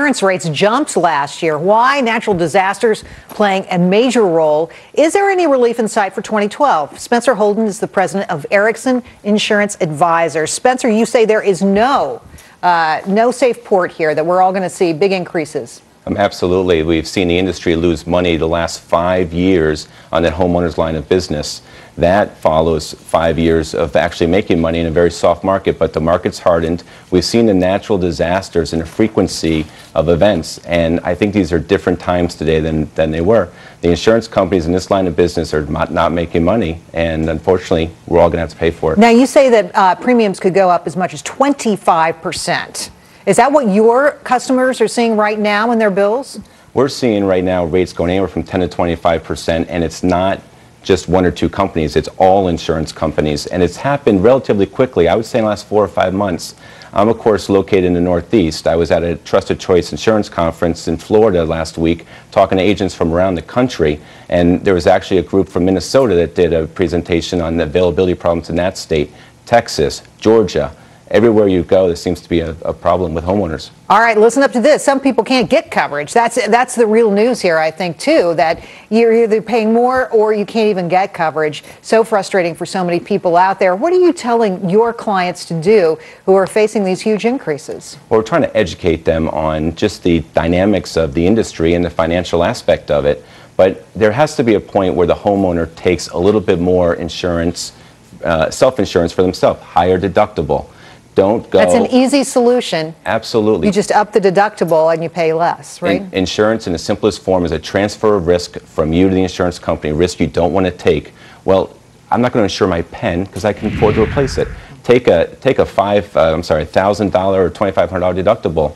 Insurance rates jumped last year. Why? Natural disasters playing a major role. Is there any relief in sight for 2012? Spencer Houldin is the president of Erickson Insurance Advisors. Spencer, you say there is no safe port here, that we're all going to see big increases. Absolutely. We've seen the industry lose money the last 5 years on that homeowners line of business. That follows 5 years of actually making money in a very soft market, but the market's hardened. We've seen the natural disasters and the frequency of events, and I think these are different times today than they were. The insurance companies in this line of business are not making money, and unfortunately, we're all going to have to pay for it. Now, you say that premiums could go up as much as 25%. Is that what your customers are seeing right now in their bills? We're seeing right now rates going anywhere from 10 to 25%, and it's not just one or two companies, it's all insurance companies, and it's happened relatively quickly. I would say in the last 4 or 5 months. I'm of course located in the Northeast. I was at a Trusted Choice Insurance Conference in Florida last week talking to agents from around the country, and there was actually a group from Minnesota that did a presentation on the availability problems in that state. Texas, Georgia, everywhere you go, there seems to be a problem with homeowners. All right, listen up to this. Some people can't get coverage. That's the real news here, I think, too, that you're either paying more or you can't even get coverage. So frustrating for so many people out there. What are you telling your clients to do who are facing these huge increases? Well, we're trying to educate them on just the dynamics of the industry and the financial aspect of it. But there has to be a point where the homeowner takes a little bit more insurance, self-insurance for themselves, higher deductible. Don't go. That's an easy solution. Absolutely. You just up the deductible and you pay less, right? Insurance in the simplest form is a transfer of risk from you to the insurance company, risk you don't want to take. Well, I'm not going to insure my pen because I can afford to replace it. Take a $1,000 or $2,500 deductible.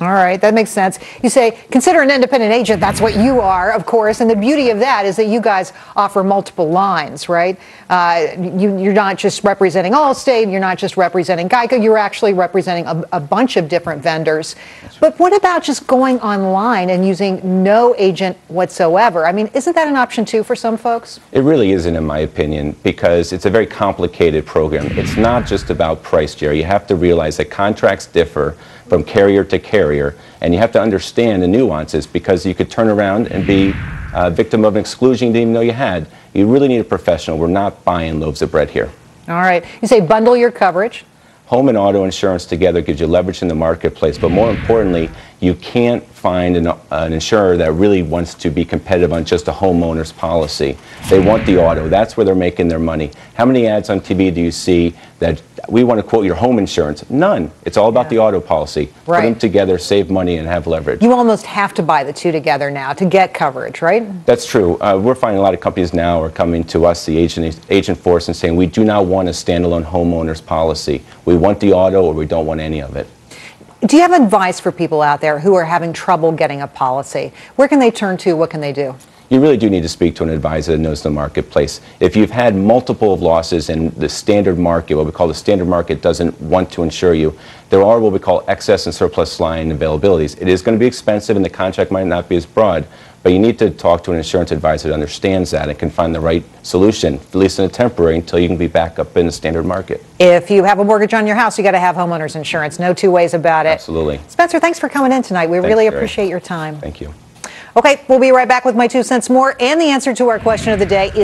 All right, that makes sense. You say, consider an independent agent. That's what you are, of course. And the beauty of that is that you guys offer multiple lines, right? You're not just representing Allstate. You're not just representing Geico. You're actually representing a bunch of different vendors. But what about just going online and using no agent whatsoever? I mean, isn't that an option, too, for some folks? It really isn't, in my opinion, because it's a very complicated program. It's not just about price, Gerri. You have to realize that contracts differ from carrier to carrier, and you have to understand the nuances, because you could turn around and be a victim of an exclusion you didn't even know you had. You really need a professional. We're not buying loaves of bread here. All right. You say bundle your coverage. Home and auto insurance together gives you leverage in the marketplace, but more importantly, you can't find an insurer that really wants to be competitive on just a homeowner's policy. They want the auto. That's where they're making their money. How many ads on TV do you see that we want to quote your home insurance? None. It's all about the auto policy. Right. Put them together, save money, and have leverage. You almost have to buy the two together now to get coverage, right? That's true. We're finding a lot of companies now are coming to us, the agent force, and saying we do not want a standalone homeowner's policy. We want the auto, or we don't want any of it. Do you have advice for people out there who are having trouble getting a policy? Where can they turn to? What can they do? You really do need to speak to an advisor that knows the marketplace. If you've had multiple losses and the standard market, what we call the standard market, doesn't want to insure you, there are what we call excess and surplus line availabilities. It is going to be expensive and the contract might not be as broad, but you need to talk to an insurance advisor that understands that and can find the right solution, at least in a temporary, until you can be back up in the standard market. If you have a mortgage on your house, you got to have homeowners insurance. No two ways about it. Absolutely. Spencer, thanks for coming in tonight. We really Gerri. appreciate your time. Thank you. Okay, we'll be right back with my 2 cents more, and the answer to our question of the day is